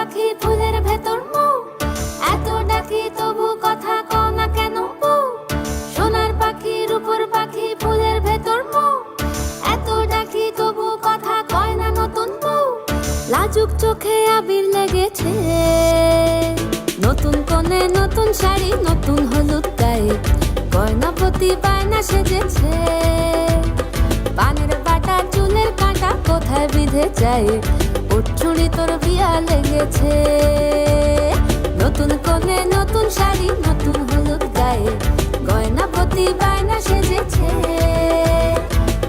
পাখি ফুলের ভেতর মৌ, এত ডাকি তবু কথা কও না কেন বউ। সোনার পাখি রূপোর পাখি ফুলের ভেতর মৌ, এত ডাকি তবু কথা কয় না নতুন বউ। লাজুক চোখে আবির লেগেছে, নতুন কোণে নতুন শাড়ি নতুন হলুদ গায়ে, গয়নাপতি বায়না সেজেছে। পানের বাটা চুলের কাঁটা কোথায় বিঁধে যায়, ওর চুড়ি তোর বিয়া লেগেছে। নতুন কোণে নতুন শাড়ি নতুন হলুদ গায়ে, গয়নাপতি বায়না সেজেছে।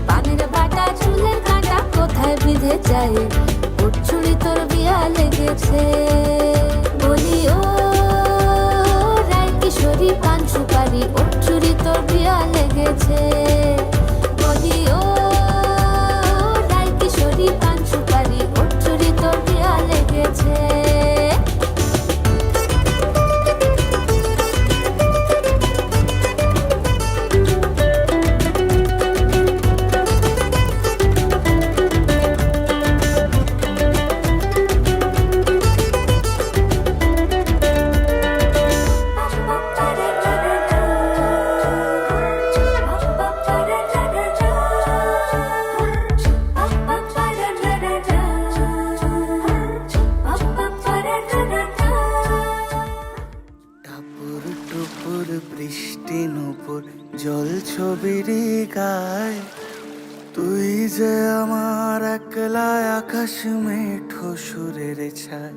পানের বাটা চুলের কাঁটা কোথায় বিঁধে যায়, ওর চুড়ি তোর বিয়া লেগেছে। বলি ও রায় কিশোরী পান সুপারি, ওর চুড়ি তোর বিয়া লেগেছে। বলি ও রায় কিশোরী পান সুপারি, ওর চুড়ি তোর বিয়া লেগেছে। টাপুর টুপুর বৃষ্টি নুপুর জল ছবির গায়, তুই যে আমার একলা আকাশ মেঠো সুরের ছায়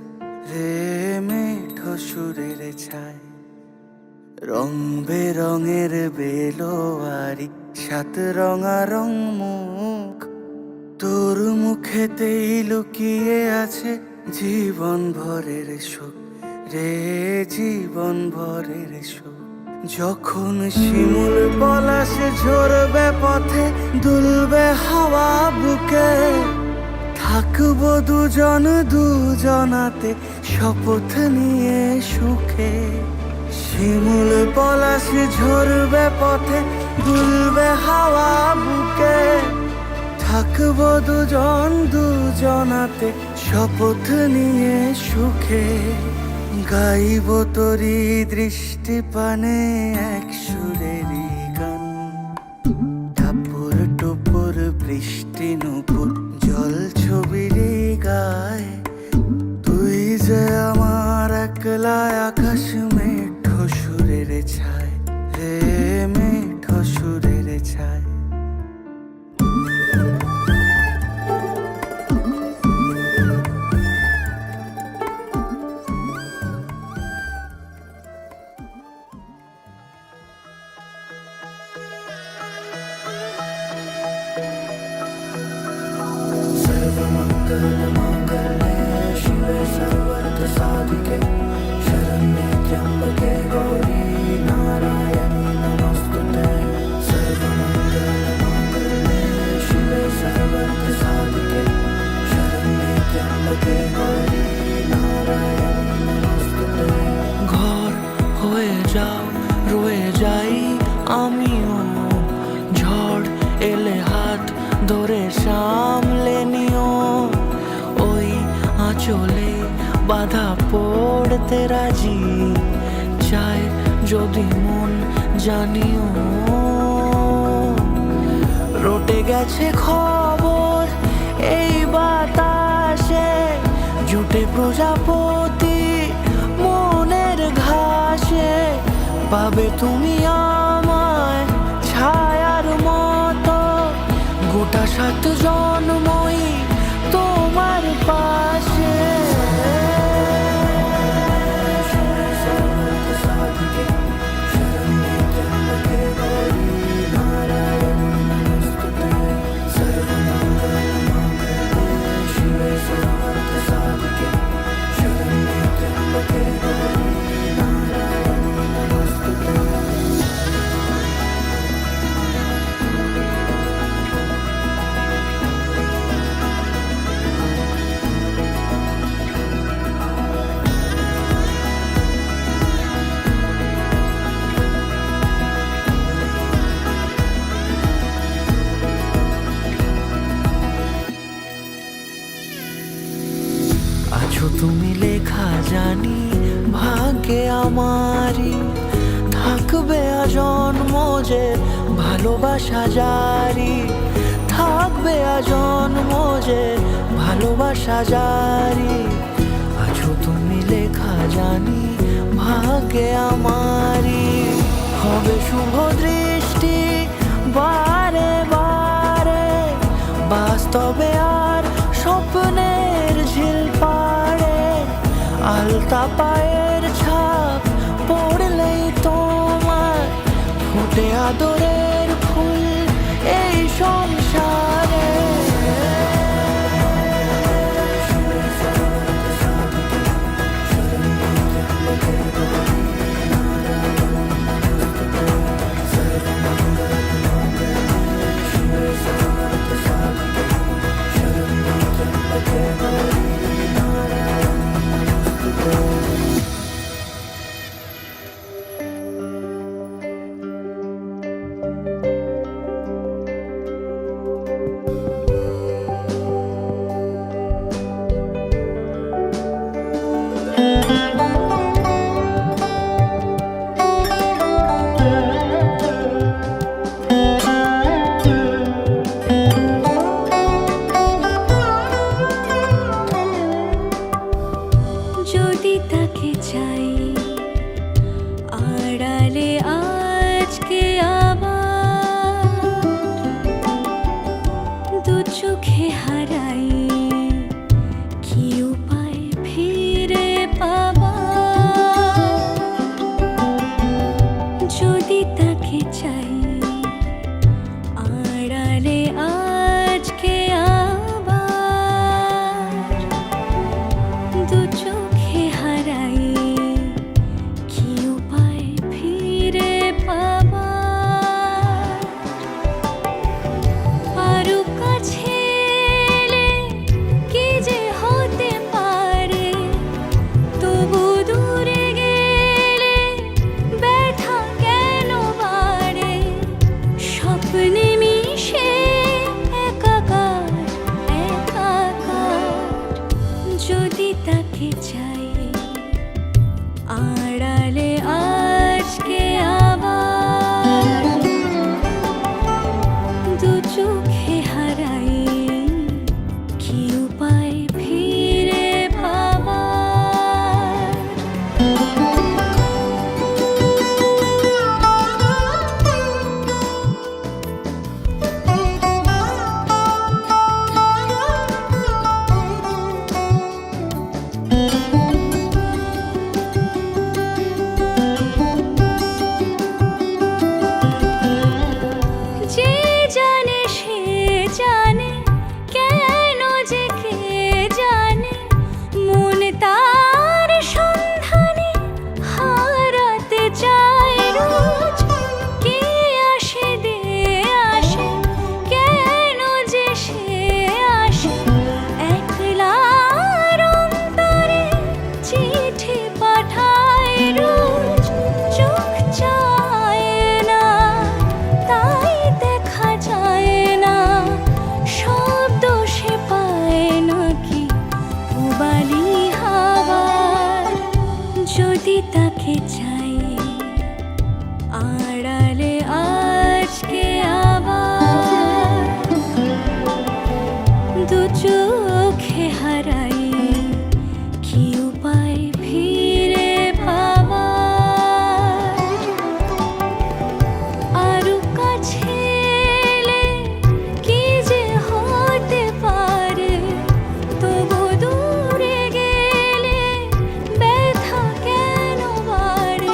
রে, মেঠো সুরের ছায়। রং বেরঙের বেলোয়ারি সাত রঙারং মুখ, তোর মুখেতেই লুকিয়ে আছে জীবন ভরের সুখ রে, জীবন ভরের সুখ। যখন শিমুল পলাশ ঝরবে পথে দুলবে হাওয়া বুকে, থাকবো দুজন দুজনাতে শপথ নিয়ে সুখে। শিমুল পলাশ ঝরবে পথে দুলবে হাওয়া বুকে, থাকবো দুজন দুজনাতে শপথ নিয়ে সুখে। গাইব তোরি দৃষ্টি পানে এক সুরেরই গান, টাপুর টুপুর বৃষ্টি নুপুর জল ছবির গায়, তুই যে আমার একলা আকাশ মেঠো সুরের ছায় রে, মেঠো সুরের ছায়। सर्वमङ्गलमाङ्गल्ये शिवे सर्वार्थसाधिके शरण्ये त्र्यम्बके गौरी नारायणी नमोस्तुते। सर्वमङ्गलमाङ्गल्ये शिवे सर्वार्थसाधिके शरण्ये त्र्यम्बके गौरी नारायणी नमोस्तुते। ঘর হয়ে যাও রয়ে যাই আমিও, ঝড় এলে হাত ধরে সামলে নিও। ওই আঁচলে বাধা পড়তে রাজি, চায় যদি মন জানিও। রটে গেছে খবর এই বাতাসে, জুটে প্রজাপতি মনের ঘাসে। পাবে তুমি আমায় ছায়ার মতো, গোটা সাত জন্মই তোমার পাশে। আছো তুমি লেখা জানি ভাগ্যে আমারই, থাকবে আজন্ম যে ভালোবাসা জারি, থাকবে আজন্ম যে ভালোবাসা জারি। আছো তুমি লেখা জানি ভাগ্যে আমারই, হবে শুভ দৃষ্টি বারে বারে, বাস্তবে আর স্বপ্নের ঝিল পাড়ে, আলতা পায়ের ছাপ পড়লেই তোমার ফোটে আদরের ফুল এই সংসারে। যদি তাকে চাই আড়ালে আজকে আবার, দু চোখে হারাই কি উপায় ফিরে পাবার। যদি তাকে চাই আড়ালে আজকে আবার, দু চোখে হারাই কি উপায় ফিরে পাবার। আরো কাছে এলে কি যে হতে পারে, তবু দূরে গেলে ব্যথা কেন বাড়ে। স্বপ্নে মিশে একাকার একাকার, যদি তাকে চাই আড়ালে আজকে আবার, দু চোখে হারাই কি উপায় ফিরে পাবার। যে জানে সে জানে, কেন যে কে জানে, মন তার সন্ধানে হারাতে চায় রোজ। কে আসে দে আসে, কেন যে সে আসে, একলার অন্তরে চিঠি পাঠায় রোজ। চোখ চায় না তাই দেখা যায় না, শব্দ সে পায় নাকি পুবালি হাওয়ার। যদি তাকে চাই আড়ালে আজকে আবার, দু চোখে হারাই কি উপায় ফিরে পাবার। আরো কাছে এলে কি যে হতে পারে, তবু দূরে গেলে ব্যথা কেন বাড়ে।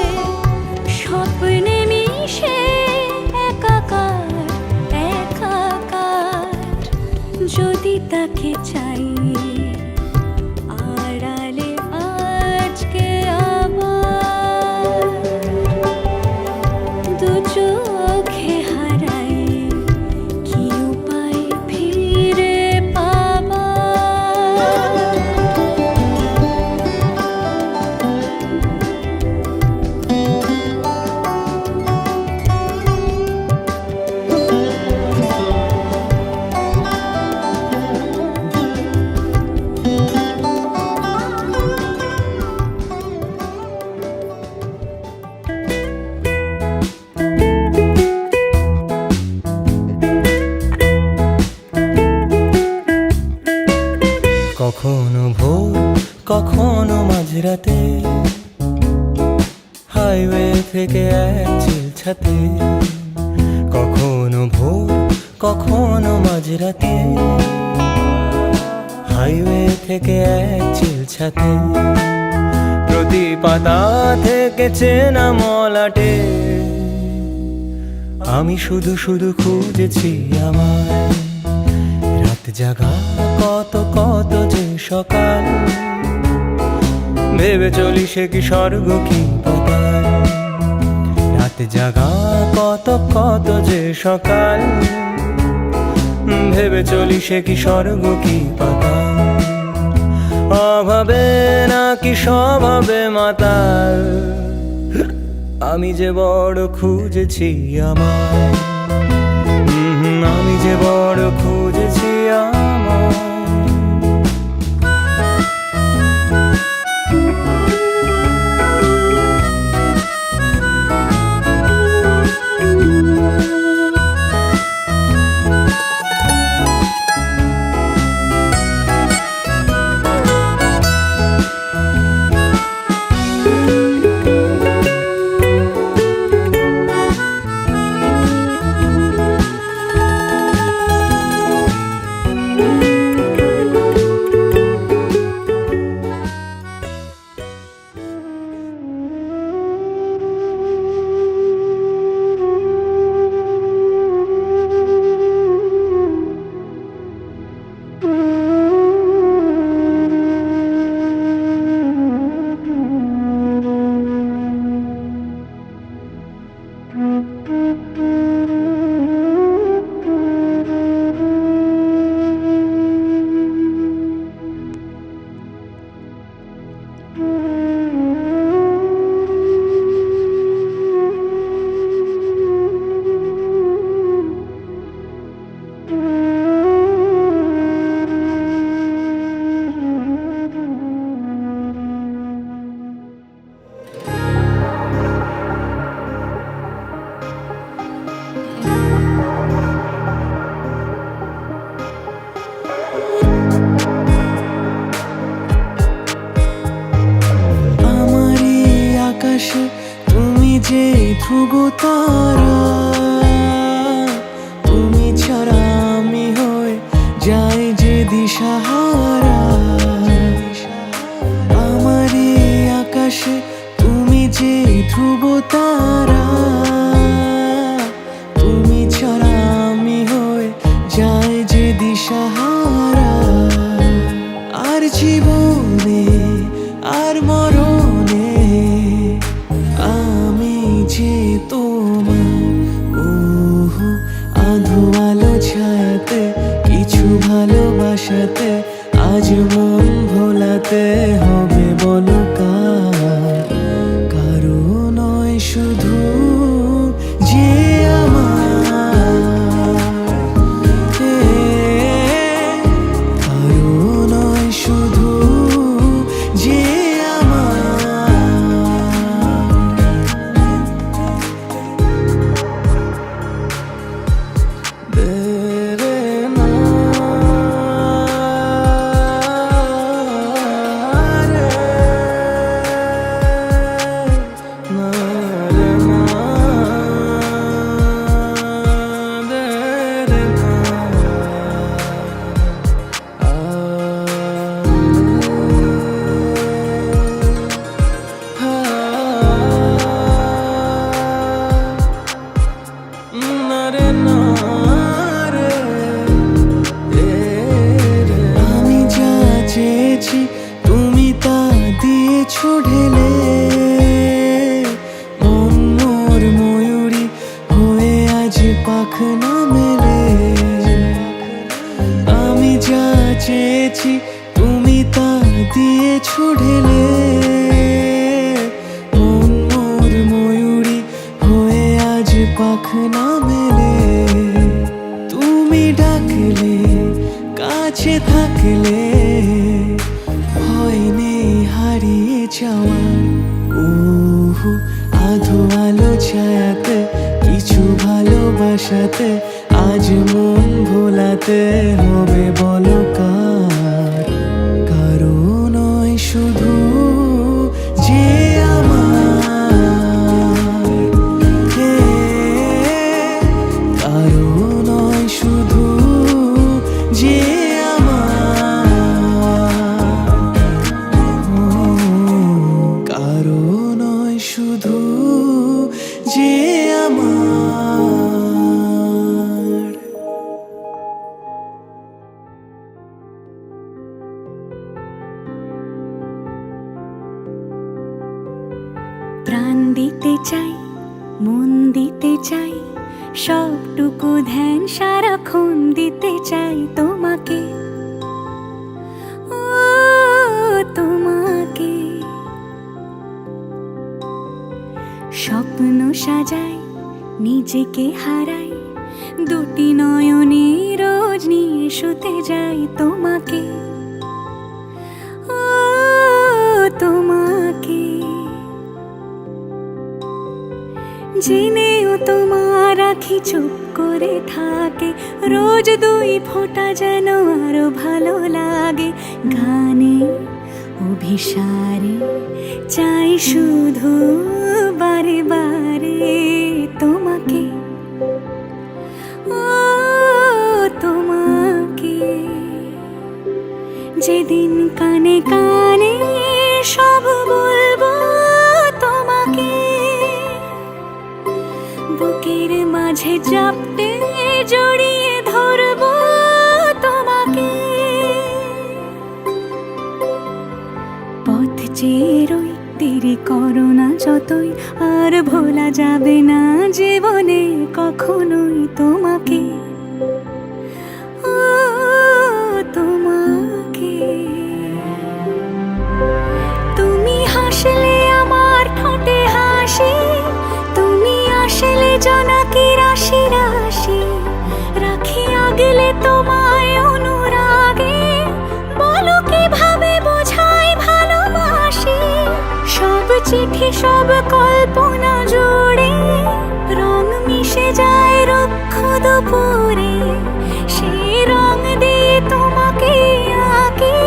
কখনো ভোর কখনো মাঝরাতে, হাইওয়ে থেকে এক চিল ছাতে। কখনো ভোর কখনো মাঝরাতে, হাইওয়ে থেকে এক চিল ছাতে। প্রতি পাতা থেকে চেনা মলাটে, আমি শুধু শুধু খুঁজেছি আমায়। রাত জাগা কত কত যে সকাল, ভেবে চলি সে কি স্বর্গ কি পাতাল। রাত জাগা কত কত যে সকাল, ভেবে চলি সে কি স্বর্গ কি পাতাল। অভাবে নাকি স্বভাবে মাতাল, আমি যে বড় খুঁজেছি আমায়। আমি যে বড় খুঁজেছি আমায়। তুমি যে ধ্রুব তারা, তুমি ছাড়া আমি হয়ে যাই যে দিশাহারা। আমার এই আকাশে তুমি যে ধ্রুব তারা, তুমি ছাড়া আমি হয়ে যাই যে দিশাহারা। আর জীবনে আর মরণে আমি যে তোমার। আধো আলো ছায়াতে কিছু ভালোবাসাতে, আজ মন ভোলাতে হবে বলো কার। কারো নয় শুধু যে আমার, কারো নয় শুধু যে তুমি তা দিয়েছো ঢেলে। মন মোর ময়ূরী হয়ে আজ পাখনা মেলে। আমি যা চেয়েছি তুমি তা দিয়েছো ঢেলে। মন মোর ময়ূরী হয়ে আজ পাখনা মেলে। তুমি ডাকলে কাছে থাকলে, ভয় নেই হারিয়ে যাওয়া। আধো আলো ছায়াতে কিছু ভালোবাসাতে, আজ মন ভোলাতে হবে বলো কার। দিতে চাই, মন দিতে চাই, সবটুকু ধ্যান সারাক্ষণ দিতে চাই তোমাকে, ও তোমাকে। স্বপ্ন সাজাই, নিজেকে হারাই, দুটি নয়নে রোজ নিয়ে শুতে যাই তোমাকে, ও তোমাকে। জেনেও তোমার আখি চুপ করে থাকে, রোজ দুই ফোঁটা যেন আরো ভালো লাগে। গানে অভিসারে চাই শুধু বারে বারে তোমাকে, ও তোমাকে। যেদিন কানে কানে সব বলবো তোমাকে, বুকের মাঝে চাপটে জড়িয়ে ধরবো তোমাকে। পথ চেয়ে রই, দেরি করো না যতই, আর ভোলা যাবে না জীবনে কখনোই তোমাকে, ও তোমাকে। তুমি হাসলে আমার ঠোঁটে হাসি, তুমি আসলে জোনাকি রাশি রাশি, রাখি আগলে তোমায় অনুরাগে, বলো কিভাবে বোঝাই ভালোবাসি। সব চিঠি সব কল্পনা জুড়ে রং মিশে যায় রুক্ষ দুপুরে, সেই রং দিয়ে তোমাকে আঁকি,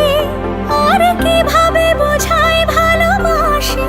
আর কিভাবে বোঝাই ভালোবাসি।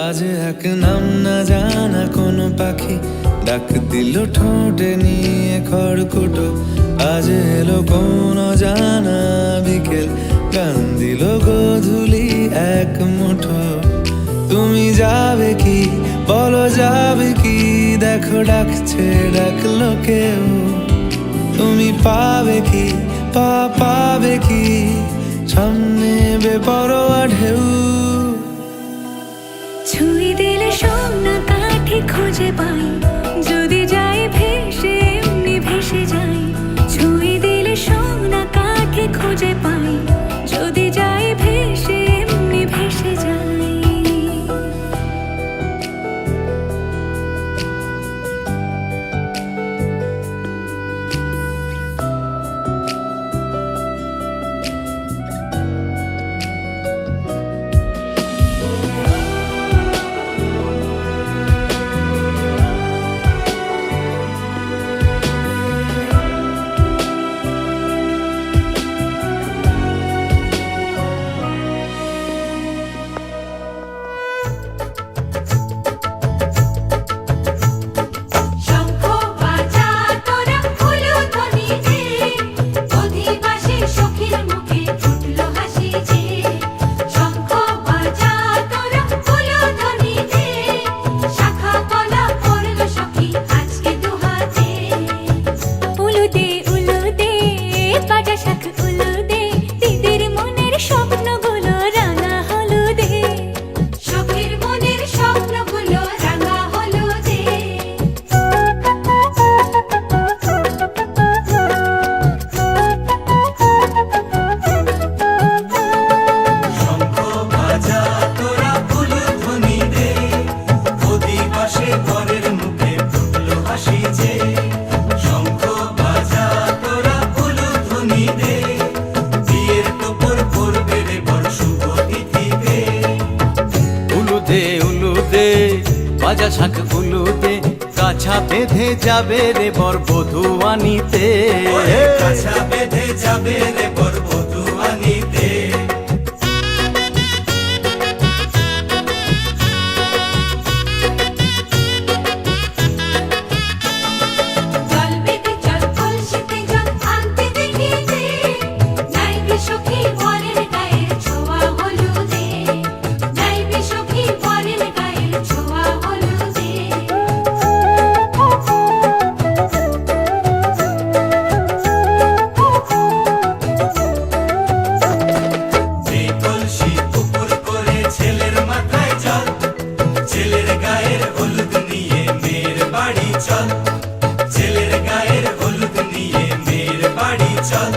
আজ এক নাম না জানা কোনো পাখি ডাক দিল ঠোঁটে নিয়ে খড়কুটো, আজ এলো কোন জানা বিকেল, গান দিল গোধূলি এক মুঠো। তুমি যাবে কি বলো, যাবে কি দেখো ডাকছে ডাকলো কেউ, তুমি পাবে কি পাবে কি সামনে বেপরোয়া ঢেউ। ছুঁই দিলে সোনা কাঠি খুঁজে পাই, যদি যাই ভেসে এমনি ভেসে যাই। ছুঁই দিলে সোনা কাঠি খুঁজে পাই, যদি যাই ভেসে এমনি ভেসে যাই। ভাজা শাক উলুদে কাছা বেঁধে যাবে রে বর বধূ আনিতে কাছা বেঁধে যাবে রে বর বধূ আনিতে জল বেঁধে চল কলসিতে জল আনতে দেখিতে যাইবে সখী বরের গায়ের ছোঁয়া হলুদে যাইবে সখী বরের গায়ের ছোঁয়া হলুদে এই কলসি উপর করে ছেলের মাথায় জল ছেলের গায়ের হলুদ নিয়ে মেয়ের বাড়ি চল ছেলের গায়ের হলুদ নিয়ে মেয়ের বাড়ি চল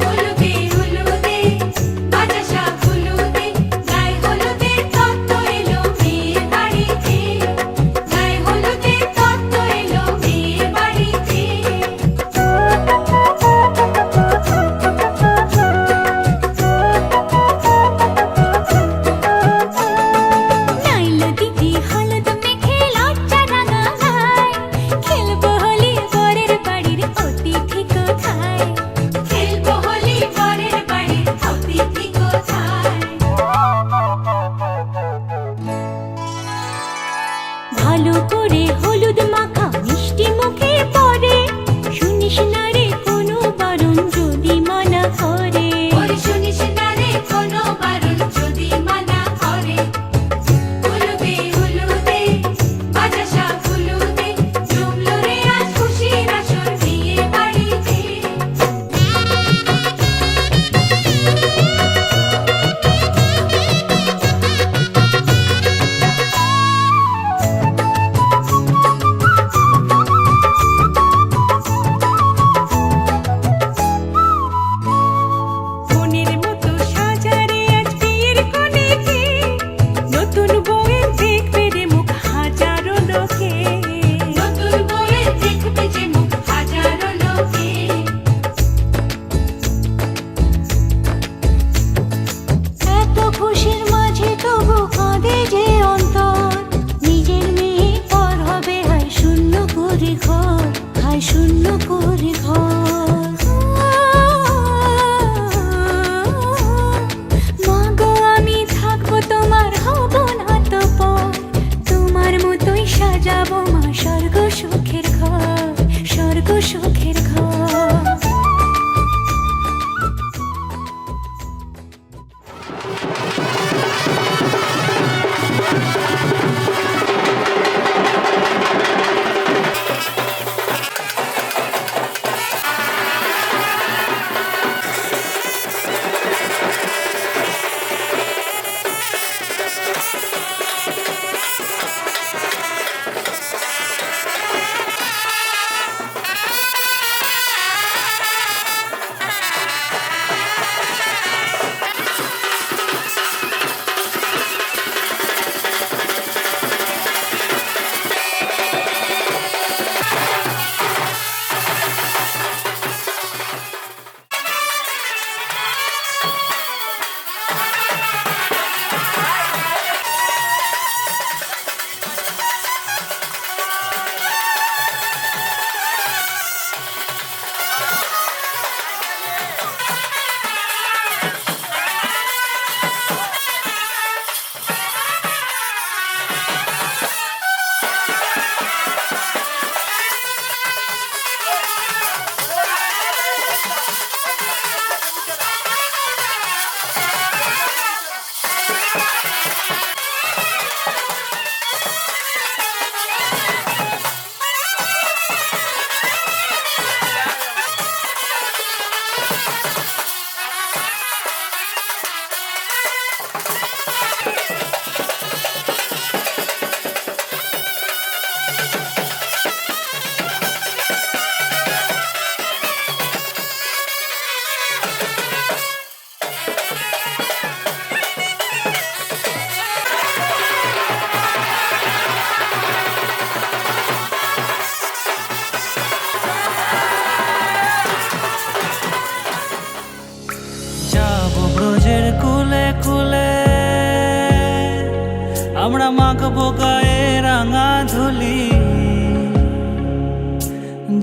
হলুদে হলুদে ভাজা শাক হলুদে গায়ে হলুদে তত্ত্ব এলো মেয়ের বাড়িতে গায়ে হলুদে তত্ত্ব এলো মেয়ের বাড়িতে নাইলো দিদি হলুদ মেখে লজ্জা রাঙা গায় খেলবো হোলি বরের বাড়ির অতিথি কোথায় খেলবো হোলি বরের বাড়ির অতিথি কোথায় ভালো করে হলুদ মাখা মিষ্টি মুখে পড়ে শুনিস না রে কোনো বারণ যদি মানা করে ওরে শুনিস না রে কোনো বারণ যদি মানা করে হলুদে হলুদে ভাজা শাক হলুদে জমলো রে আজ খুশির আসর বিয়ে বাড়িতে মনের মতো সাজারে আজ বিয়ের কোণেতে নতুন বউয়ের দেখবে রে মুখ হাজারো লোকে নতুন বউয়ের দেখবে যে মুখ হাজারো লোকে এত খুশির মাঝে তবু কাঁদে যে অন্তর নিজের মেয়ে পর হবে হায় শূন্য করে ঘর হায় শূন্য করে ঘর মা গো আমি থাকবো তোমার হব না তো পর তোমার মতোই সাজাবো মা স্বর্গ সুখের ঘর স্বর্গ সুখের ঘর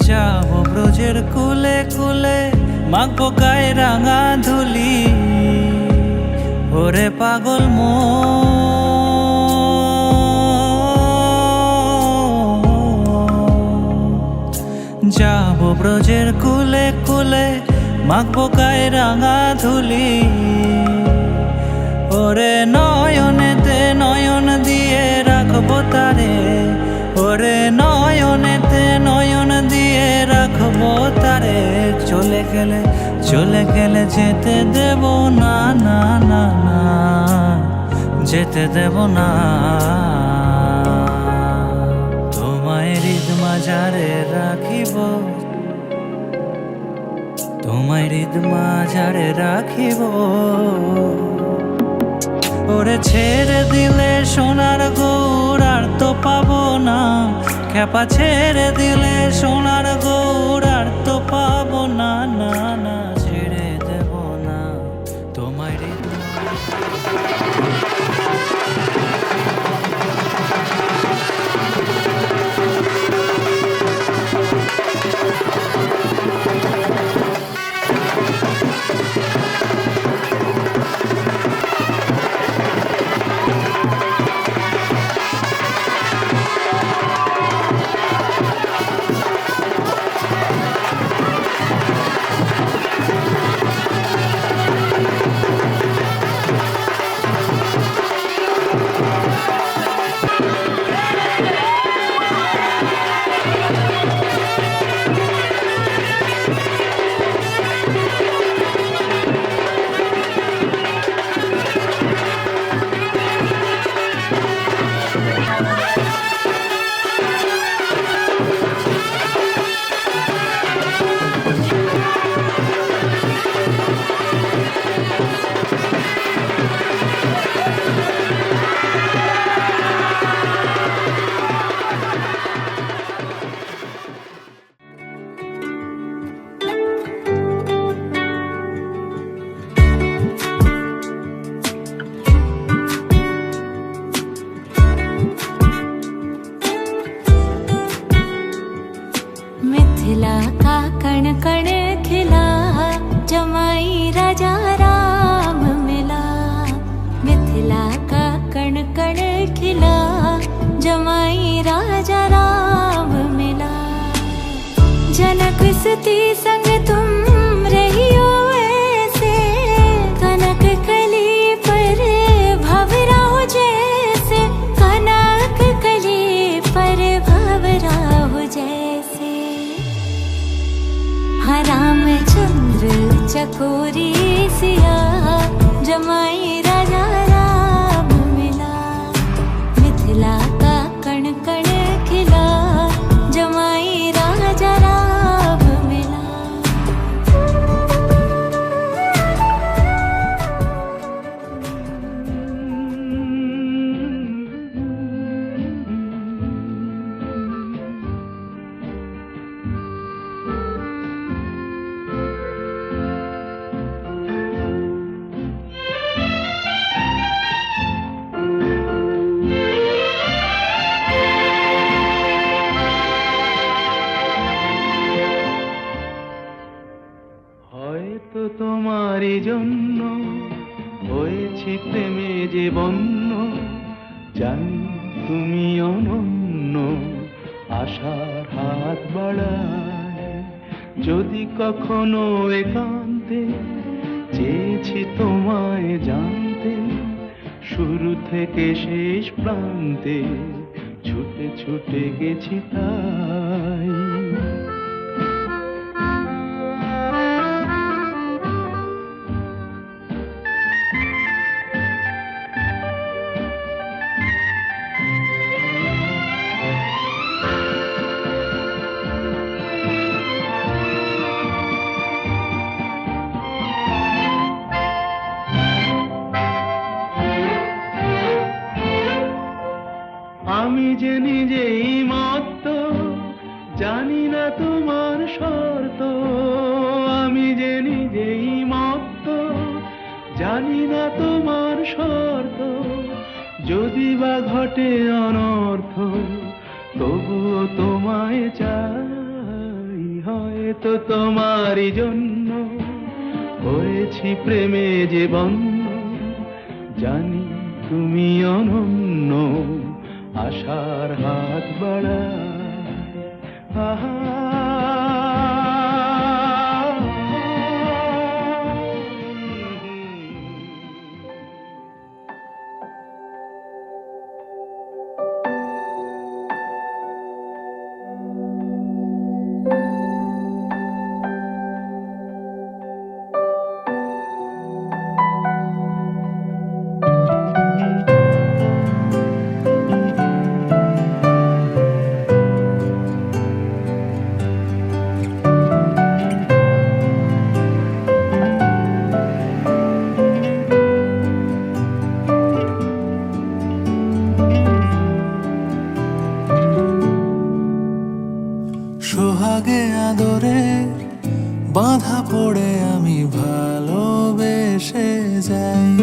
যাব ব্রজের কুলে কুলে, মাখবো গায়ে রাঙা ধুলি, ওরে পাগল যাব ব্রজের কুলে কুলে, মাখবো গায়ে রাঙা ধুলি, ওরে নয়নেতে নয়ন দিয়ে রাখবো তারে, ওরে নয়নেতে নয়ন দিয়ে রাখবো তারে। চলে গেলে যেতে দেব না, না না না, যেতে দেব না। তোমায় হৃদ মাঝারে রাখিব, তোমায় হৃদ মাঝারে রাখিব। ওরে ছেড়ে দিলে সোনার গৌর আর তো পাবো না, খেপা ছেড়ে দিলে সোনার গৌর আর তো পাবো না, না না, ছেড়ে দেব না তোমায় হৃদ। मिथिला का कण कण खिला, जमाई राजा राम मिला। मिथिला का कण कण खिला, जमाई राजा राम मिला। जनक सती संग तुम रहियो ऐसे, कनक कली पर भंवरा हो जैसे, कनक कली पर भंवरा हो जैसे। हाँ रामचंद्र चकोरी सिया, जमाई राजा राम मिला। मिथिला का कण कण खिला, जमाई राजा राम मिला। হয়তো তোমারই জন্য হয়েছি প্রেমে যে বন্য, জানি তুমি অনন্য, আশার হাত বাড়ায়। যদি কখনো একান্তে চেয়েছি তোমায় জানতে, শুরু থেকে শেষ প্রান্তে ছুটে ছুটে গেছি তাই। আমি যে নিজেই মত্ত, জানি না তোমার শর্ত। আমি যে নিজেই মত্ত, জানি না তোমার শর্ত। যদি বা ঘটে অনর্থ, তবুও তোমায় চাই। হয়তো তোমারই জন্য হয়েছি প্রেমে যে বন্য, জানি তুমি অনন্য, আশার হাত বাড়ায় আহা। সোহাগে আদরে বাঁধা পড়ে আমি ভালোবেসে যাই,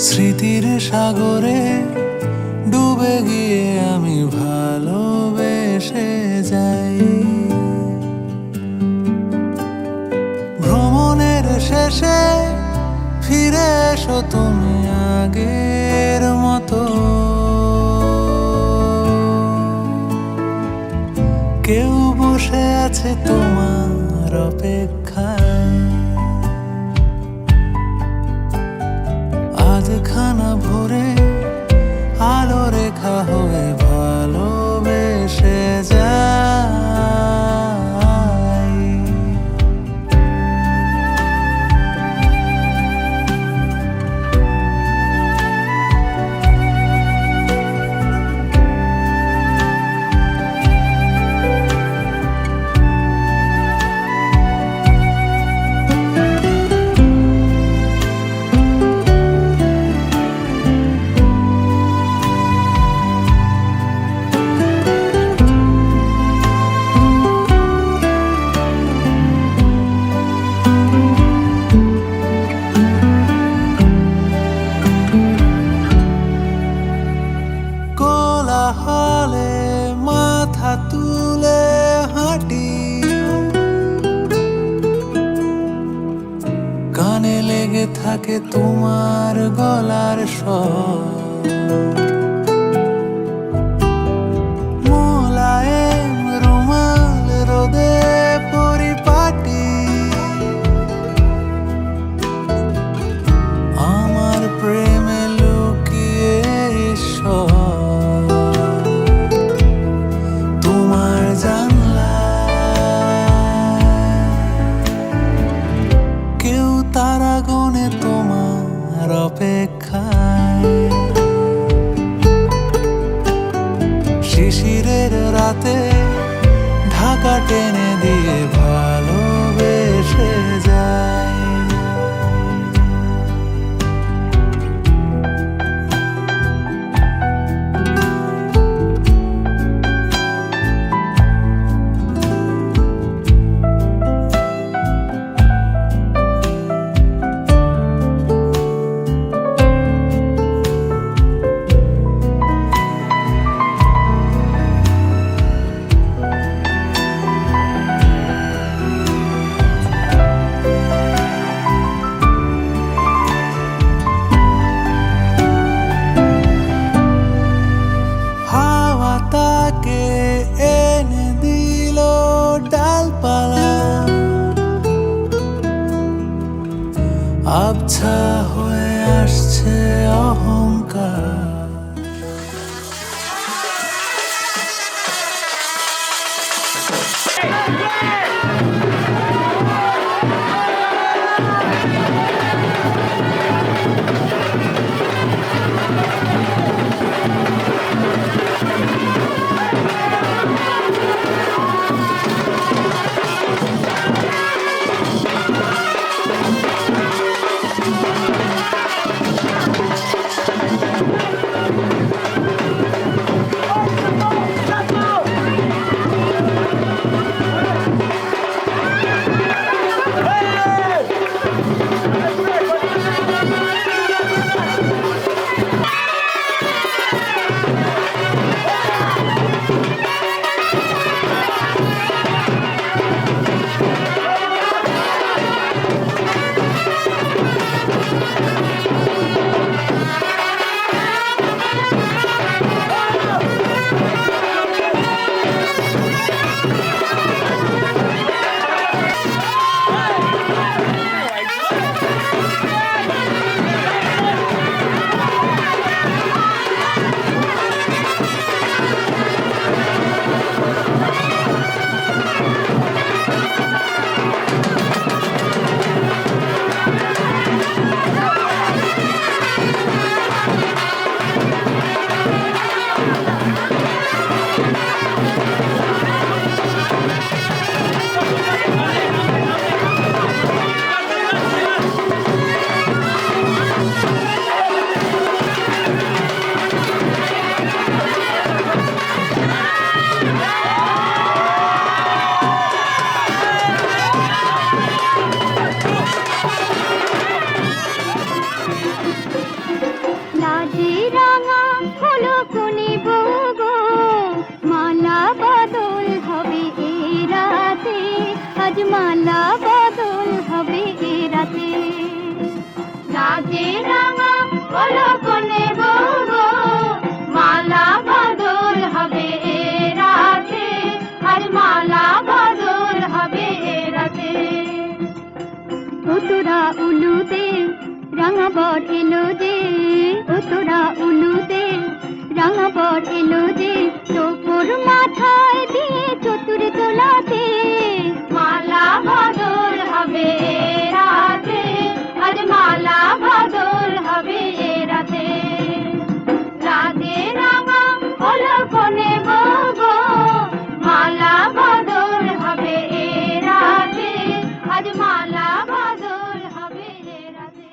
স্মৃতির সাগরে ডুবে গিয়ে আমি ভালোবেসে যাই। ভ্রমণের শেষে ফিরে এসো তুমি আগের মতো, কেউ বসে আছে তোমার অপেক্ষায়, আধখানা ভরে আলো রেখা হয়ে ভালোবেসে যাই। কোলাহলে মাথা তুলে হাঁটি, কানে লেগে থাকে তোমার গলার স্বর, মোলায়েম রুমাল রোদে পরিপাটি, আমার প্রেমে লুকিয়ে ঈশ্বর। তোমার জানলায় কেউ তারা গনে তোমার অপেক্ষায়, শিশিরের রাতে ঢাকা টেনে দিয়ে ভালোবেসে যায়। আবছা হয়ে আসছে অহংকার, উলুতে রাঙা বট এলো যে, ও তোরা উলুতে রাঙা বট এলো যে, তোর মাথায় দিয়ে চতুর তোলাতে মালা বদল হবে রাতে, আজ মালা বদল হবে রাতে। রাতে রাঙা হলো কোনে গো, মালা বদল হবে রাতে, আজ মালা বদল হবে রাতে।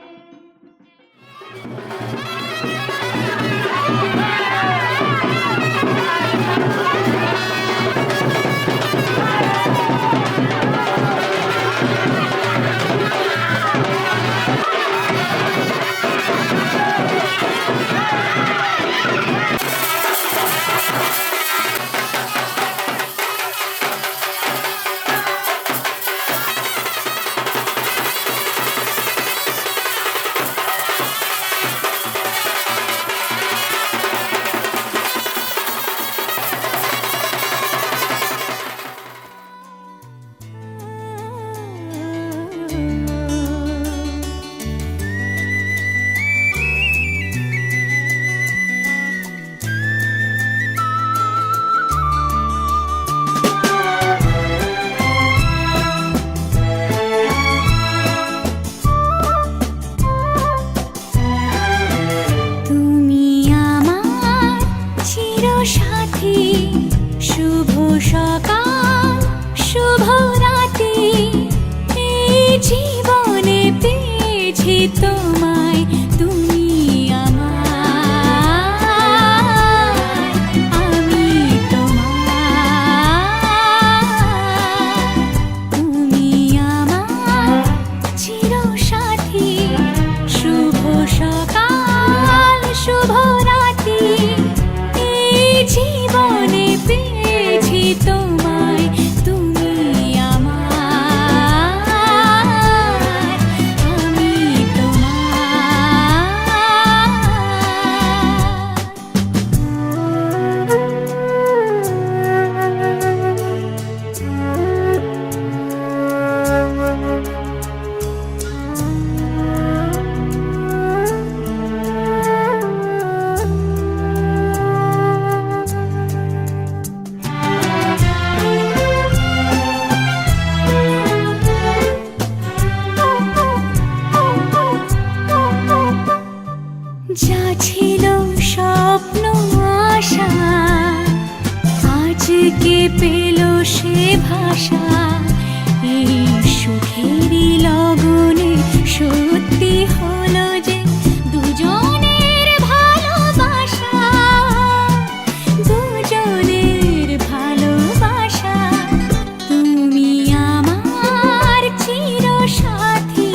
তুমি আমার চিরসাথী, শুভ সকাল শুভ রাতি, এই জীবনে পেয়েছি তোমায়, তুমি আমার, আমি তোমার। তুমি আমার চিরসাথী, শুভ সকাল শুভ রাতি, এই জীবনে পেয়েছি তোমায়, তুমি আমার, আমি যা ছিল স্বপ্ন আশা, আজকে পেল সে ভাষা, এই সুখেরই লগনে সত্যি হলো যে দুজনের ভালোবাসা, দুজনের ভালোবাসা। তুমি আমার চিরসাথী,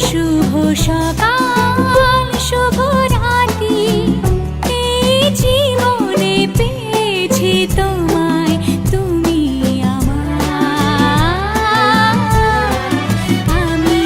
শুভ সকাল শুভ রাতি, এই জীবনে পেয়েছি তোমায়, তুমি আমার, আমি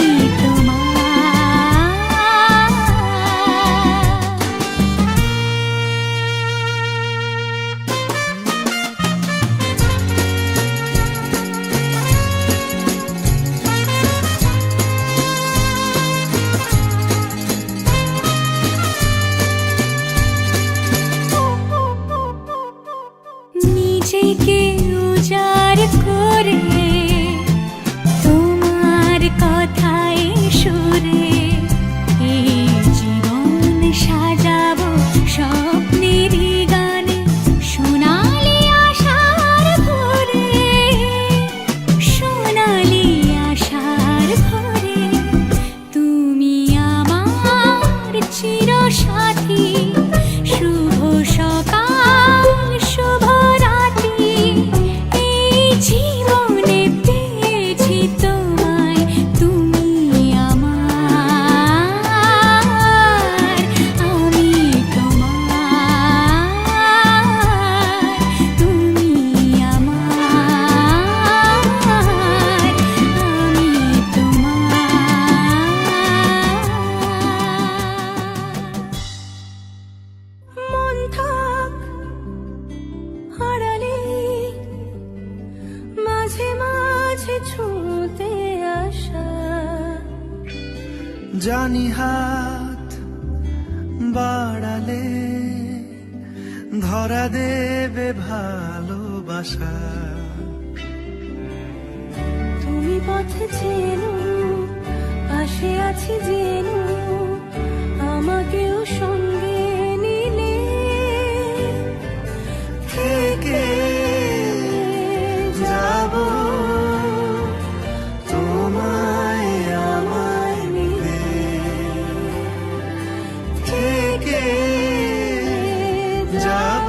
নিজেকে উজাড় করে তোমার কথায় সুরে, এই জীবন সাজাবো স্বপ্নেরই গানে, সোনালি আশার ভোরে, সোনালি আশার ভোরে। তুমি আমার চিরসাথী, শুভ সকাল শুভ রাতি, এই জীবনে পেয়েছি তোমায়, তুমি আমার, জানি হাত বাড়ালে ধরা দেবে ভালোবাসা। তুমি পথে চেনো, পাশে আছি জেনো, আমাকেও সঙ্গে নিলে থেকে যাব তোমায় আমায় মিলে, থেকে যাব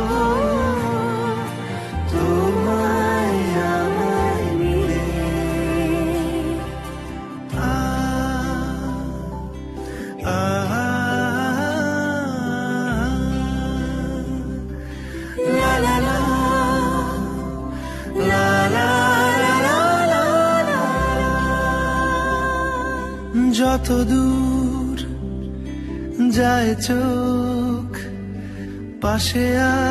তোমায় আমায় মিলে। আ আ লা লা লা লা লা লা লা লা। যত দূর যায় চোখ পাশে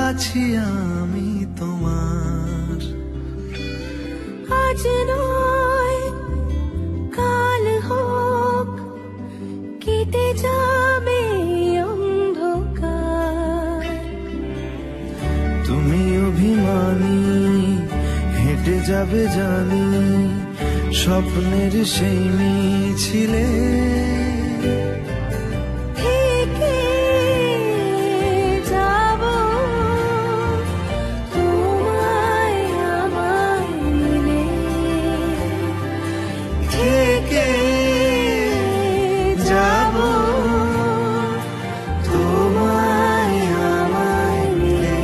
আছি আমি তোমার। আজ নয় কাল হোক, কেটে যাবে অন্ধকার। তুমি অভিমানী হেঁটে যাবে জানি স্বপ্নের সেই মিছিলে, থেকে যাব তোমায় আমায় মিলে, থেকে যাব তোমায় আমায় মিলে।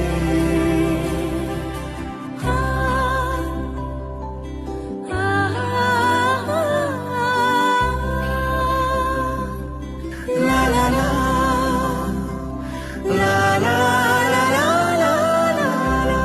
লা লা লা লা লা লা লা লা লা।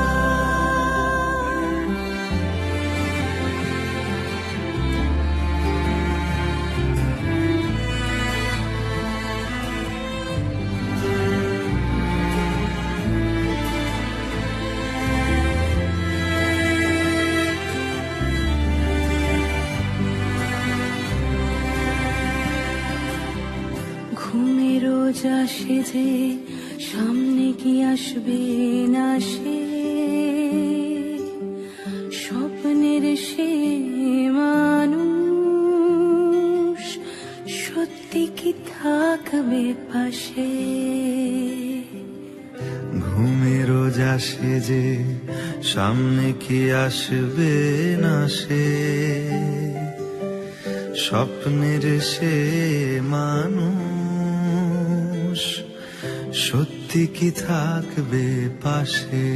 ঘুমের রোজ আসে যে সামনে কি আসবে না সে, স্বপ্নের সে মানুষ সত্যি কি থাকবে পাশে। ঘুমে রোজ আসে যে সামনে কি আসবে না সে, স্বপ্নের সে মানুষ সত্যি কি থাকবে পাশে।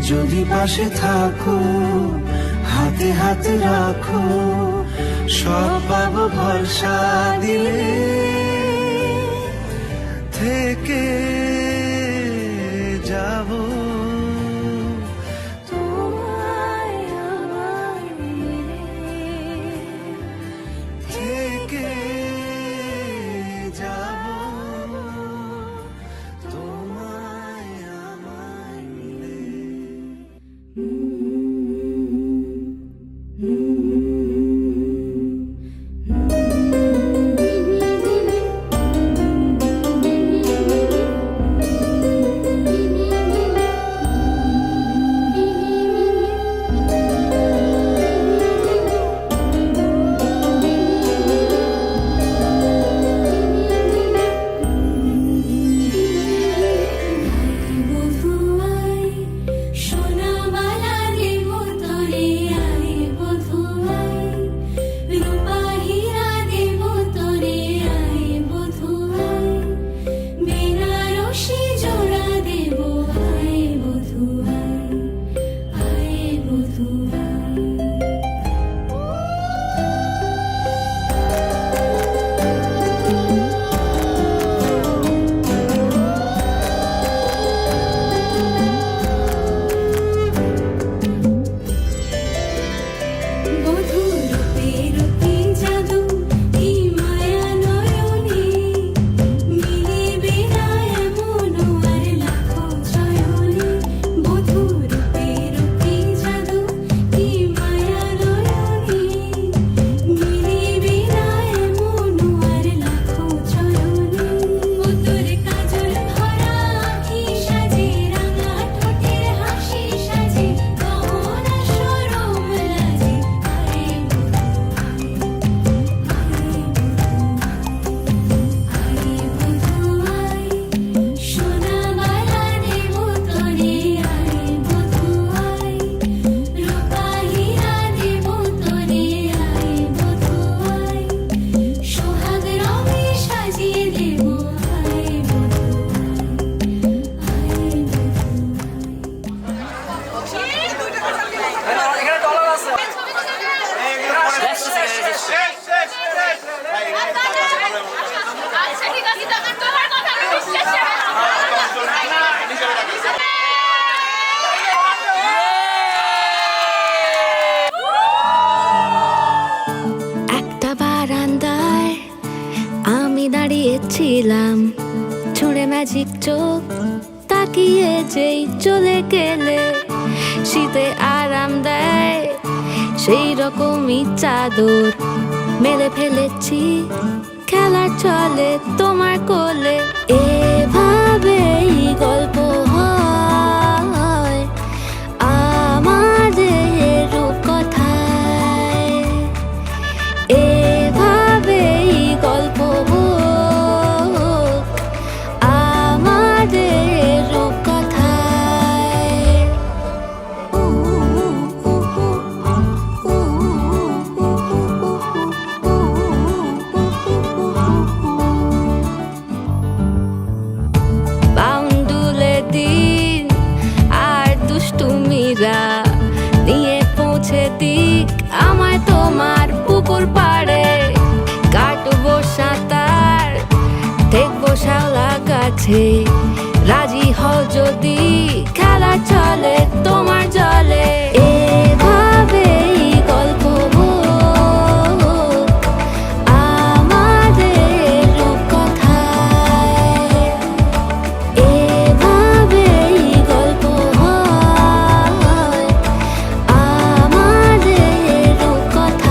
যদি পাশে থাকো হাতে হাতে রাখো, সব পাবো ভরসা দিলে, থেকে যাব তোমায় আমায় মিলে, থেকে যাব তোমায় আমায় মিলে। বারান্দায় আমি দাঁড়িয়েছিলাম, ছুঁড়ে ম্যাজিক চোখ তাকিয়ে যেই চলে গেলে, শীতে আরাম দেয় সেই রকমই চাদর মেলে ফেলেছি, খেলা চলে তোমার কোলে। এভাবেই গল্প হয় আমাদের রূপকথায়, এভাবেই গল্প হোক আমাদের রূপকথায়। বাউন্ডুলে দিন আর দুষ্টুমিরা নিয়ে পৌঁছে দিক আমায় তোমার পুকুর পাড়ে, কাটবো সাঁতার দেখবো শাওলা গাছে, রাজি হও যদি খেলা চলে তোমার জলে। এভাবেই গল্প হোক আমাদের রূপকথায়, এভাবেই গল্প হয় আমাদের রূপকথায়।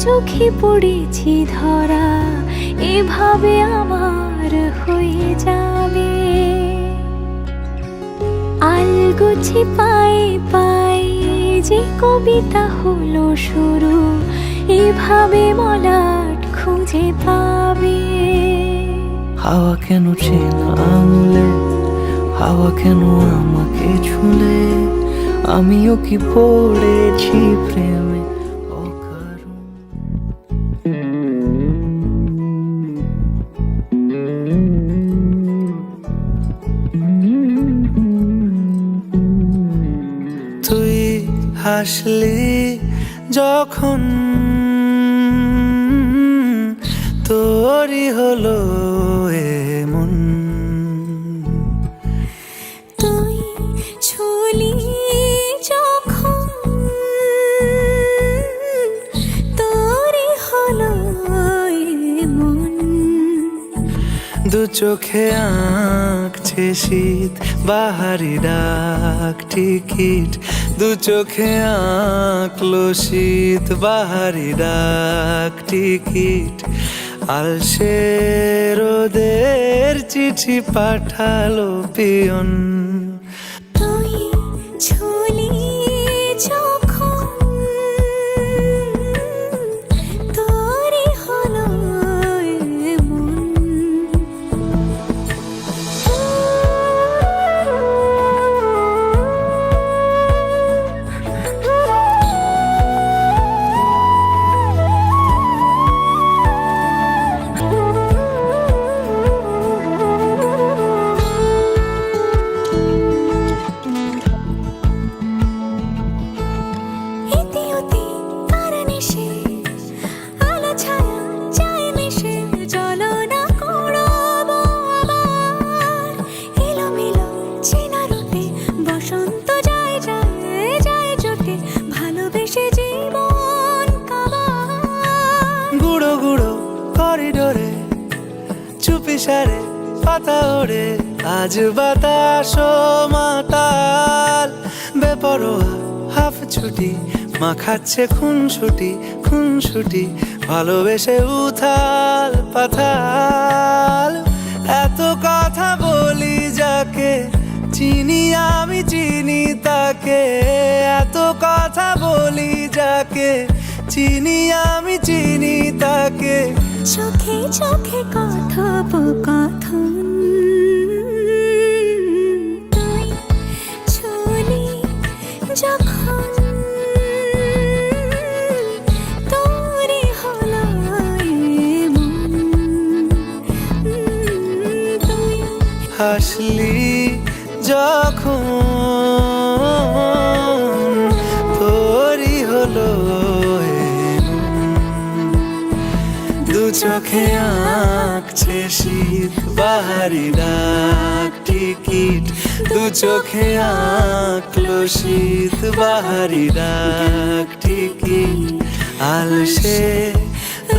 চোখে পড়েছি ধরা, এভাবে আমার হয়ে যাবে। আলগোছে পায়ে পায়ে যে কবিতা হলো শুরু, এভাবে মলাট খুঁজে পাবে। হাওয়া কেন চেনা আঙুলে, হাওয়া কেন আমাকে ছুলে, আমিও কি পড়েছি প্রেমে অকারণ। হাসলি যখন তোরই হলো এমন। তুই ছুলি যখন তোরই হলো এমন। দু চোখে আঁকছে শীত বাহারি ডাক টিকিট, দু চোখে আঁকলো শীত বাহারি ডাক টিকিট। আলসে রোদের চিঠি পাঠালো পিয়ন। তুই ছুলি যখন তোরই হলো এমন। ইতি অতি কারণেসে আলো ছায়া যায় মিশে, চলো না করবো আবার এলোমেলো চেনা রূপে। বসন্ত যায় যায় যায় জোটে, ভালোবেসে জীবন কাবার। গুঁড়ো গুঁড়ো করিডোরে চুপি সারে পাতা ওড়ে, আজ বাতাস মাতাল বেপরোয়া হাফ ছুটি। মাখাচ্ছে খুনসুটি খুনসুটি, ভালোবেসে উথাল পাথাল। এত কথা বলি যাকে চিনি আমি চিনি তাকে, এত কথা বলি যাকে চিনি আমি চিনি তাকে। চোখে চোখে কথোপকথন, তুই ছুলি যখন তোরই হলো এমন। তুই হাসলি যখন তোরই হলো এমন। দু চোখে আঁকছে শীত বাহারি ডাক টিকিট, দু চোখে আঁকলো শীত বাহারি ডাক টিকিট। আলসে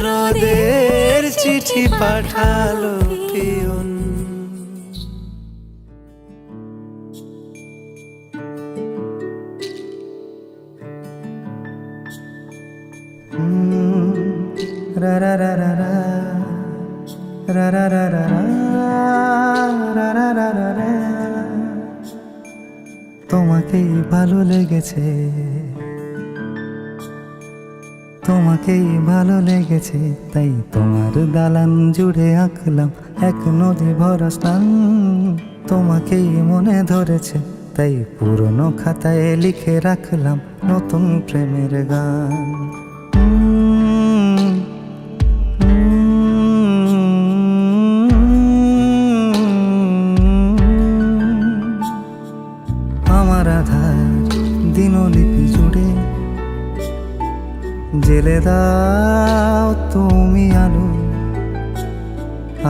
রোদের চিঠি পাঠালো পিয়ন। রা রা রা রা রা রা রা রা রা রা রা রা রা রা। তোমাকেই ভালো লেগেছে, তোমাকেই ভালো লেগেছে, তাই তোমার দালান জুড়ে আঁকলাম এক নদী ভরা স্থান। তোমাকেই মনে ধরেছে, তাই পুরনো খাতায় লিখে রাখলাম নতুন প্রেমের গান। আমার আধার দিনলিপি জুড়ে জেলে দাও তুমি আলো,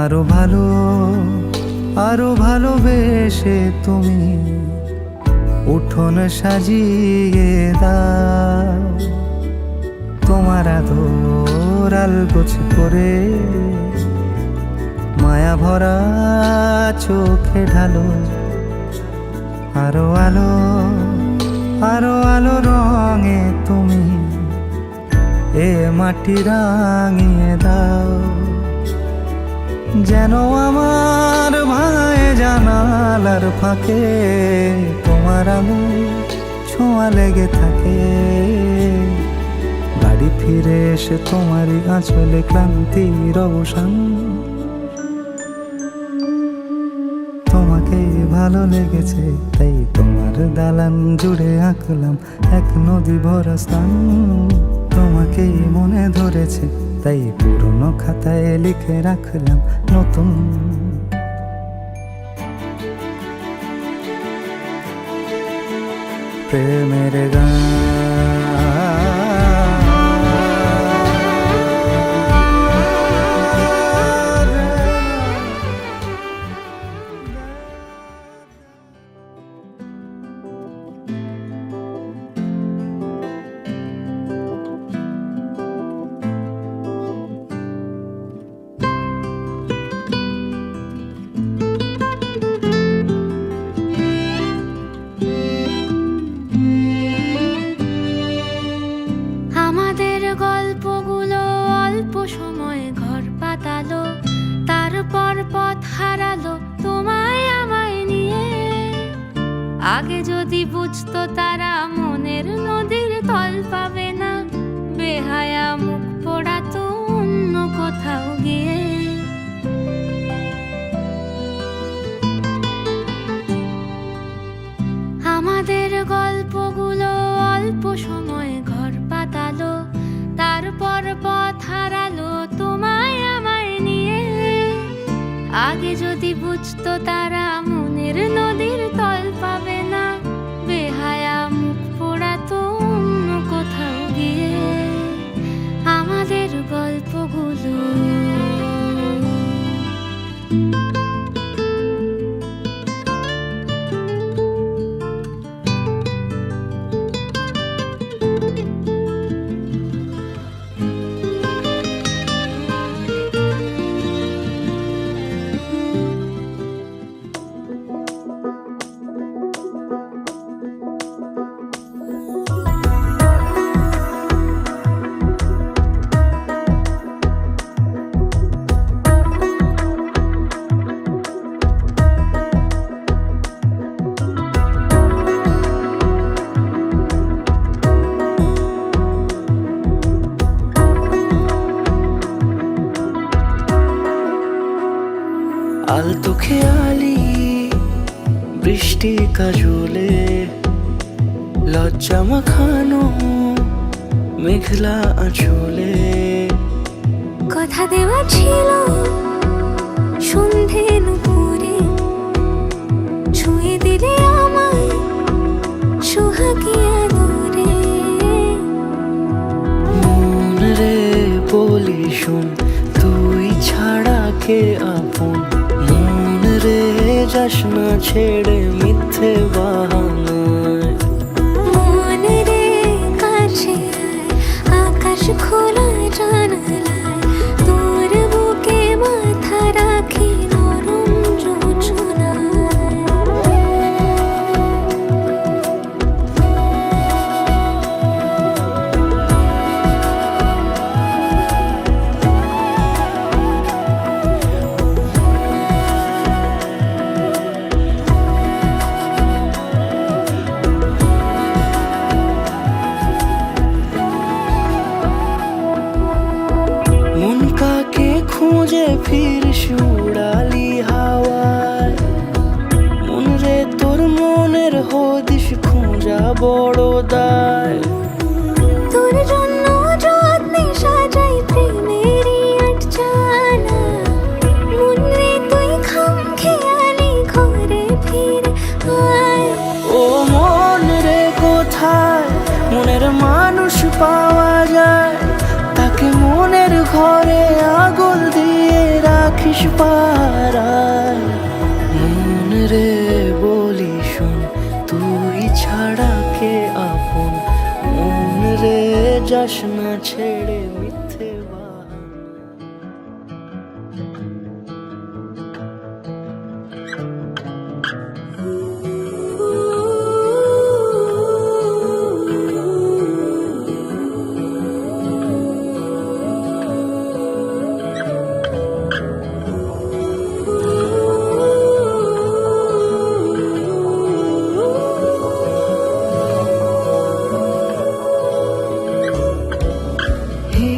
আরো ভালো আরো ভালোবেসে তুমি উঠোন সাজিয়ে দাও। তোমার আদর আলগোছ করে মায়া ভরা চোখে ঢালো, আরো আলো আরো আলো রঙে তুমি এ মাটি রাঙিয়ে দাও। যেন আমার ভাঙায় জানালার ফাঁকে তোমার আলো ছোঁয়া লেগে থাকে। বাড়ি ফিরে এসে তোমারই আঁচলে ক্লান্তির অবসান। তোমাকেই ভালো লেগেছে, তাই তোমার দালান জুড়ে আঁকলাম এক নদী ভরা স্থান। তোমাকেই মনে ধরেছে, তাই পুরনো খাতায় লিখে রাখলাম নতুন প্রেমের গান। আগে যদি বুঝতো তারা মনের নদীর তল পাবে না, বেহায়া মুখ পোড়াতো অন্য কোথাও গিয়ে। আমাদের গল্পগুলো অল্প সময় ঘর পাতালো, তারপর পথ হারালো তোমায় আমায় নিয়ে। আগে যদি বুঝতো তারা মনের নদীর তল পাবে না, বেহায়া মুখ পোড়াতো অন্য কোথাও গিয়ে। আমাদের গল্পগুলো আলতো খেয়ালি বৃষ্টি কাজলে, লজ্জা মাখানো মেঘলা আঁচলে। কথা দেওয়া ছিল সন্ধে নুপুরে, ছুঁয়ে দিলে আমায় সোহাগী আদরে। মন রে বলি শোন, তুই ছাড়া কে আপন। মন রে যাস না ছেড়ে মিথ্যে বাহানায়। মন রে কাছে আয়, আকাশ খোলা জানালায়, তোর বুকে মাথা রাখি নরম যোজনায়। মন কাকে খুঁজে ফিরিস উড়ালি হাওয়ায়। মন রে তোর মনের হদিস খোঁজা বড় দায়। তোর জন্য যত্নে সাজাই প্রেমেরই আটচালা, মন রে তুই খাম খেয়ালি ঘরে ফিরে আয়। ও মন রে কোথায় মনের মানুষ পাওয়া যায়, তাকে মনের ঘরে আগুন দিয়ে রাখিস পাড়ায়। মন রে বলি শোন, তুই ছাড়া কে আপন। মন রে যাস না ছেড়ে মিথ্যে বাহানা। হি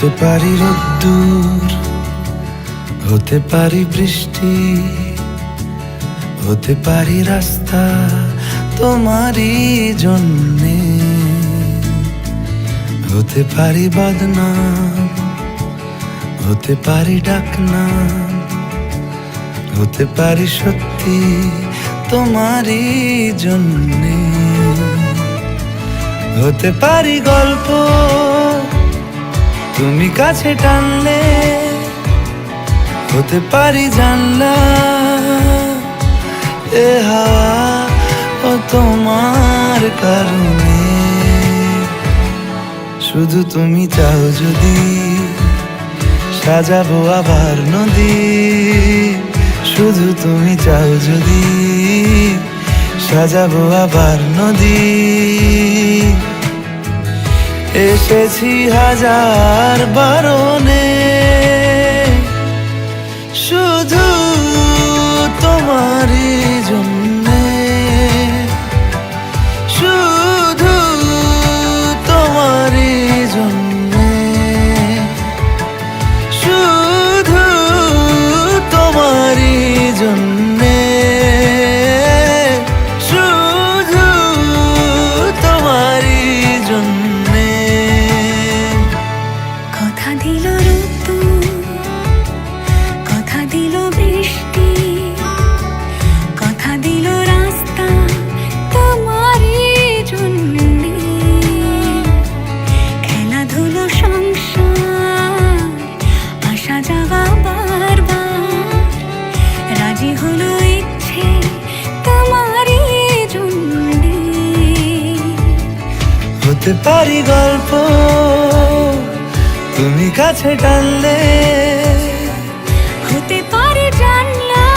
হতে পারি রোদ্দুর, হতে পারি বৃষ্টি, হতে পারি রাস্তা তোমারই জন্যে, হতে পারি বদনাম, হতে পারি ডাকনাম, হতে পারি সত্যি তোমারই জন্যে, হতে পারি গল্প তুমি কাছে টানলে, হতে পারি জানলা এ হাওয়া ও তোমার কারণে। শুধু তুমি চাও যদি সাজাবো আবার নদী, শুধু তুমি চাও যদি সাজাবো আবার নদী। এসেছি হাজার বারণে শুধু তোমারই জন্যে, শুধু তোমারই জন্যে, শুধু তোমারই জন্যে, শুধু তোমারই জন্যে। কথা দিল ঋতু, কথা দিল বৃষ্টি, কথা দিল রাস্তা তোমারই জন্যে, খেলাধুলো সংসার আসা যাওয়া বারবার, রাজি হলো ইচ্ছে তোমারই জন্যে। হতে পারি গল্প তুমি কাছে টানলে, হতে পারে জানলা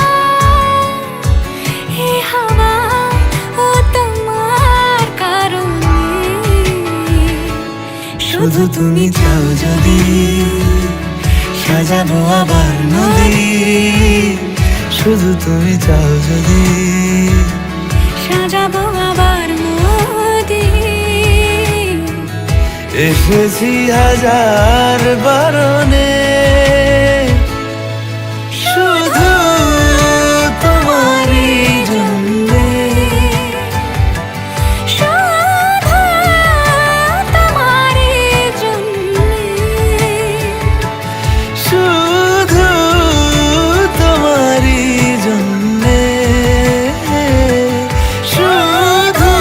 হে হাওয়া ও তোমার কারণে। শুধু তুমি চাও যদি সাজাবো আবার নদী, শুধু তুমি চাও যদি সাজাবো আবার নদী। এসেছি হাজার বারণে শুধু তোমারই জন্যে, শুধু তোমারই জন্যে, শুধু তোমারই জন্যে, শুধু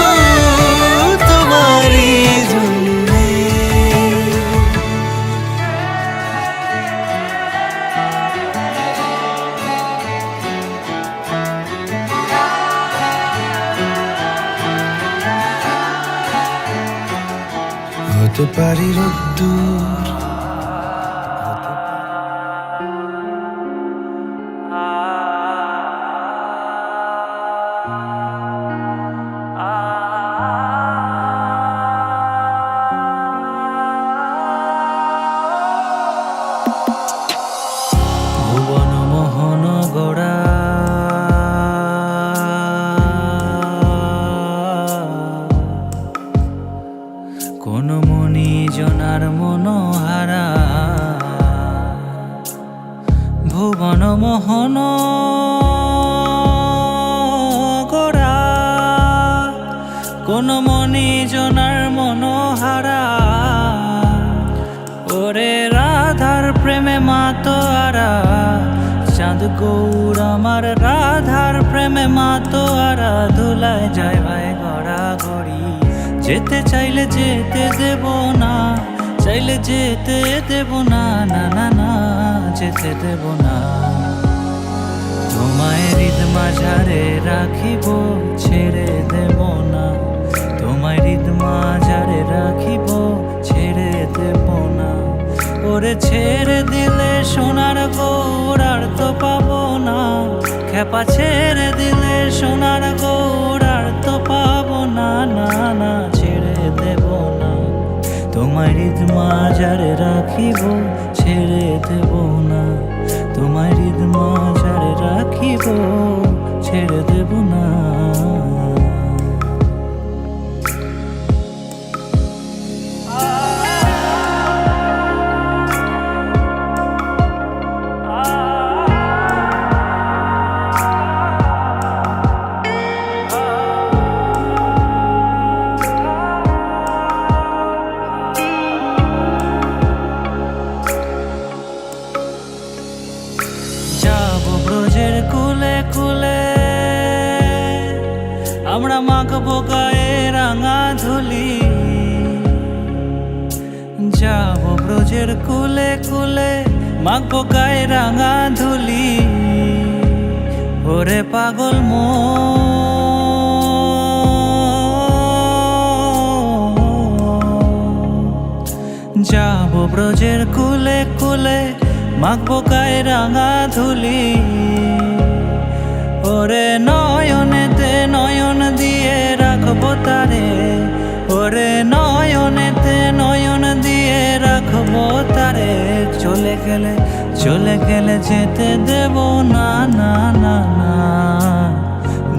তোমারই জন্যে। হতে পারি রোদ্দুর, ভুবন মোহন গোড়া কোন মনি জনার মনোহারা, ভুবন মোহন গোড়া কোন মনি জনার মনোহারা। ওরে রাধার প্রেমে মাতোয়ারা, চাঁদ গৌর আমার রাধার প্রেমে মাতোয়ারা, ধুলায় যায় ভাই গড়া গড়ি। যেতে চাইলে যেতে দেব না, চাইলে যেতে দেব না, না না না যেতে দেব না। তোমায় হৃদ মাঝারে রাখিব ছেড়ে দেব না, তোমায় হৃদ মাঝারে রাখিব ছেড়ে দেব না। ওরে ছেড়ে দিলে সোনার গৌর আর তো পাবো না, খেপা ছেড়ে দিলে সোনার গৌর আর তো পাবো না, না না ছেড়ে দেব না। তোমায় হৃদ মাঝারে রাখিব ছেড়ে দেব না, তোমায় হৃদ মাঝারে রাখিব ছেড়ে দেব না। মোরা মাখবো গায়ে রাঙা ধুলি, যাবো ব্রজের কুলে কুলে মাখবো গায়ে রাঙা ধুলি। ওরে পাগল যাবো ব্রজের কুলে কুলে মাখবো গায়ে রাঙা ধুলি। ওরে নয়নেতে নয়ন দিয়ে রাখবো তারে, ওরে নয়নেতে নয়ন দিয়ে রাখবো তারে। চলে গেলে যেতে দেব না, না না না,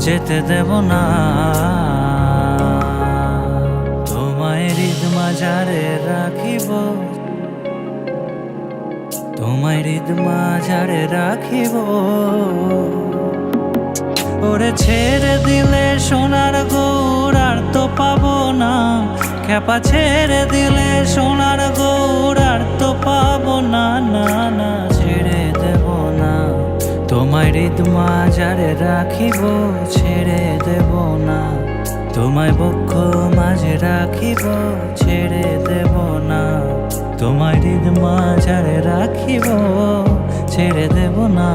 যেতে দেব না। তোমায় হৃদ মাঝারে রাখিব, তোমায় হৃদ মাঝারে রাখিব। ওরে ছেড়ে দিলে সোনার গৌর আর তো পাবো না, খেপা ছেড়ে দিলে সোনার গৌর আর তো পাবো না, না না, ছেড়ে দেব না। তোমায় হৃদ মাঝারে রাখিব, ছেড়ে দেব না। তোমায় বক্ষ মাঝে রাখিব, ছেড়ে দেব না। তোমায় হৃদ মাঝারে রাখিব, ছেড়ে দেব না।